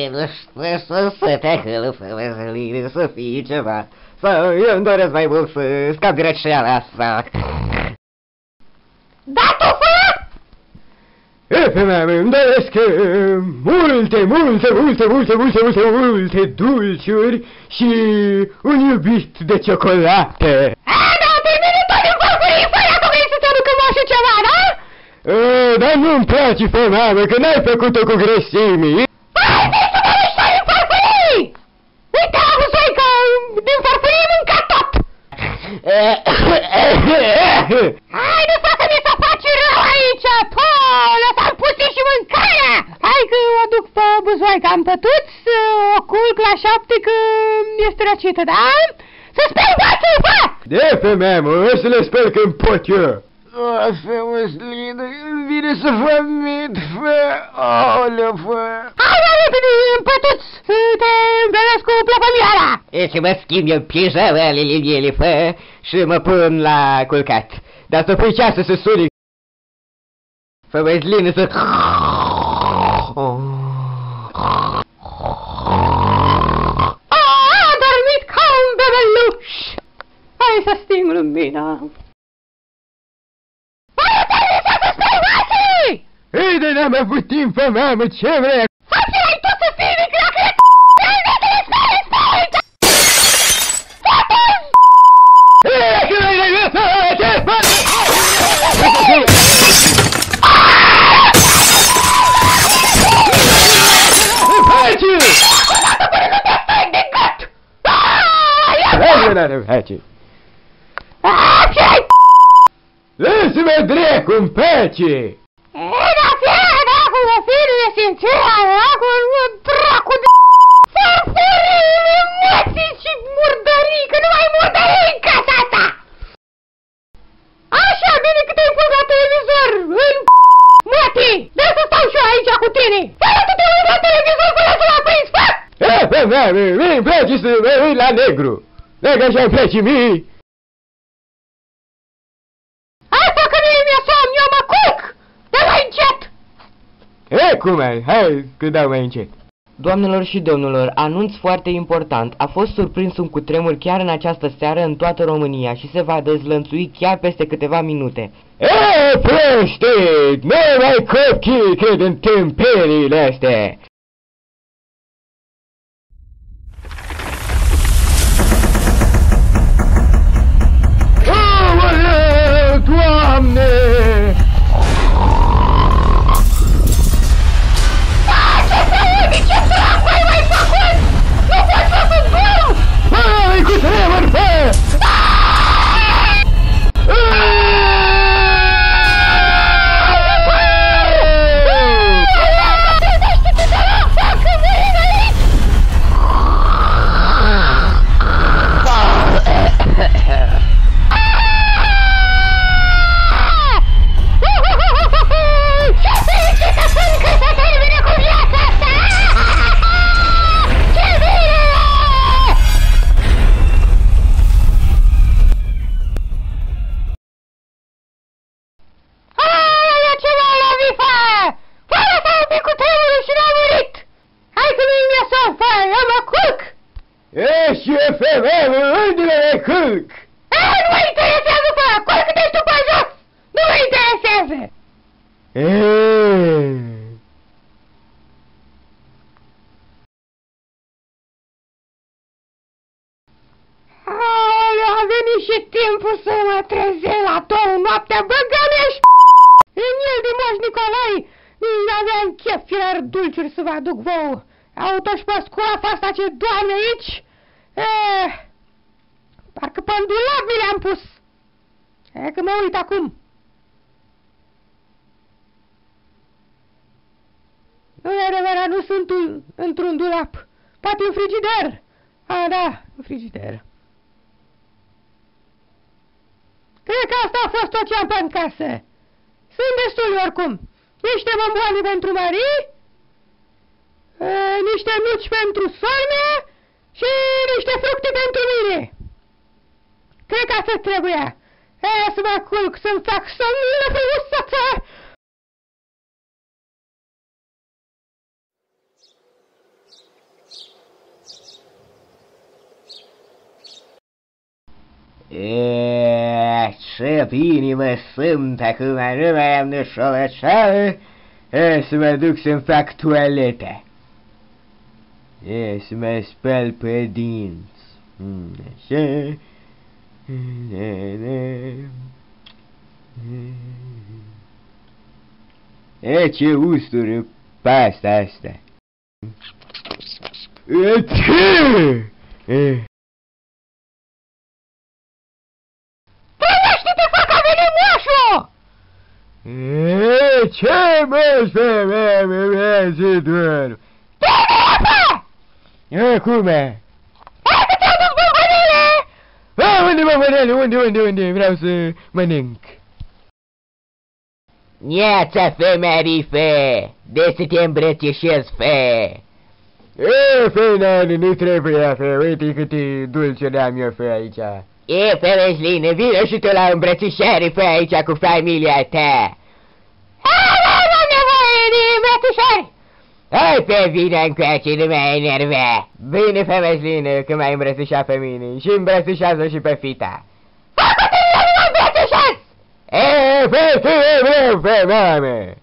nu știu să te hâlfă, Văzăline, să fie ceva. Eu îmi doresc mai mult să scap greșeala asta. Da, tu fă! Mea, îmi doresc multe dulciuri și un iubit de ciocolată. Da, pe mine tot în farfurii, fă ia vrei să-ți aducă moșă ceva, da? Dar nu-mi place, mamă, că n-ai făcut-o cu grăsimii. Hai, vei să mă duci în farfurii! Uite, auzoi că din farfurii mânca tot! Hai, nu facă-mi să faci rău aici! Po, lăsa-mi puțin și mâncarea! Hai că o aduc pe buzoica în pătuț, o culc la 7 că este răcită, da? Să speli bații, fă! De pe mea, mă, o să le speli când pot eu. Măslină, vine să vomit, fă, aoleu, fă. Hai, repede, în pătuț, să te îmbrănesc cu plăpămioara! Și mă schimb eu pijamele liniele, fă, și mă pun la culcat. Dar să pui ceasă să suni. Fă, Măslină, să... A dormit ca un bebeluș! Hai să sting lumina! Ei, de n-am avut timp, fă, mamă, ce vrei? Face-l-ai tot să fii microacre! Lasă-mă dracu-n pace! Da, fie, dracu, mă fii nesimțirea, dracu, dracu de... Farfurii, emoții și murdării, că nu mai murdării în casa asta! Așa, bine că te-ai pus la televizor, în mătii! Dă să stau și eu aici cu tine! Fără tu te uiți la televizor până să l-a prins, fă! Mie-mi place să mă uit la negru, dacă așa-mi place mie. Asta că mie mi-e somn, eu mă culc! Dă mai încet! Cum ai? Hai că dau mai încet. Doamnelor și domnilor, anunț foarte important, a fost surprins un cutremur chiar în această seară în toată România și se va dezlănțui chiar peste câteva minute. Proște! Nu mai copii cred în tâmpeniile astea! Aoleu, Doamne! Hai cu tremur, fă! Și e femeie, unde le culc? Nu mă interesează, bă! Culcă-te tu pe jos! Nu mă interesează! Aoleu, a venit și timpul să mă trezesc la 2 noaptea, băgă-mi-și în el de Moș Nicolae! Nici n-aveam chef firar dulciuri să vă aduc vouă! Auto și pe scoafa asta ce doarme aici! Parcă pe dulap mi le-am pus. Că mă uit acum. Nu e adevărat, nu sunt într-un dulap. Poate în frigider. Da, în frigider. Cred că asta a fost tot ce am pe în casă. Sunt destuli oricum. Niște bomboane pentru Marie, niște nuci pentru soarme și niște fructe pentru mine. Cred că atât trebuia. Să mă culc, să-mi fac somnilă frumusețe. Ce bine mă simt acum, nu mai am neșolăceală, să mă duc să-mi fac toaleta. Să mă spăl pe dinți. Așa. Ce ustură pasta asta. Trezește-te, fac, a venit moșul! Ce mă să dorm? Trebuie! Cum e? Hai că te-au dus bombanele! Unde? Vreau să mănânc. Neața, femerife! De să te îmbrățișez, fe! Nani, nu trebuie, fe, uite câte dulce le-am eu, fe, aici. Femeșline, vină și tu la îmbrățișare, fe, aici cu familia ta! Hai, n-am nevoie de îmbrățișări! Hai pe vine încoace, nu mai enerva! Bine, femeșline, că m-ai îmbrățișat pe mine și îmbrățișează și pe fita! Facă-te, nu mă îmbrățișați! Fe, mame!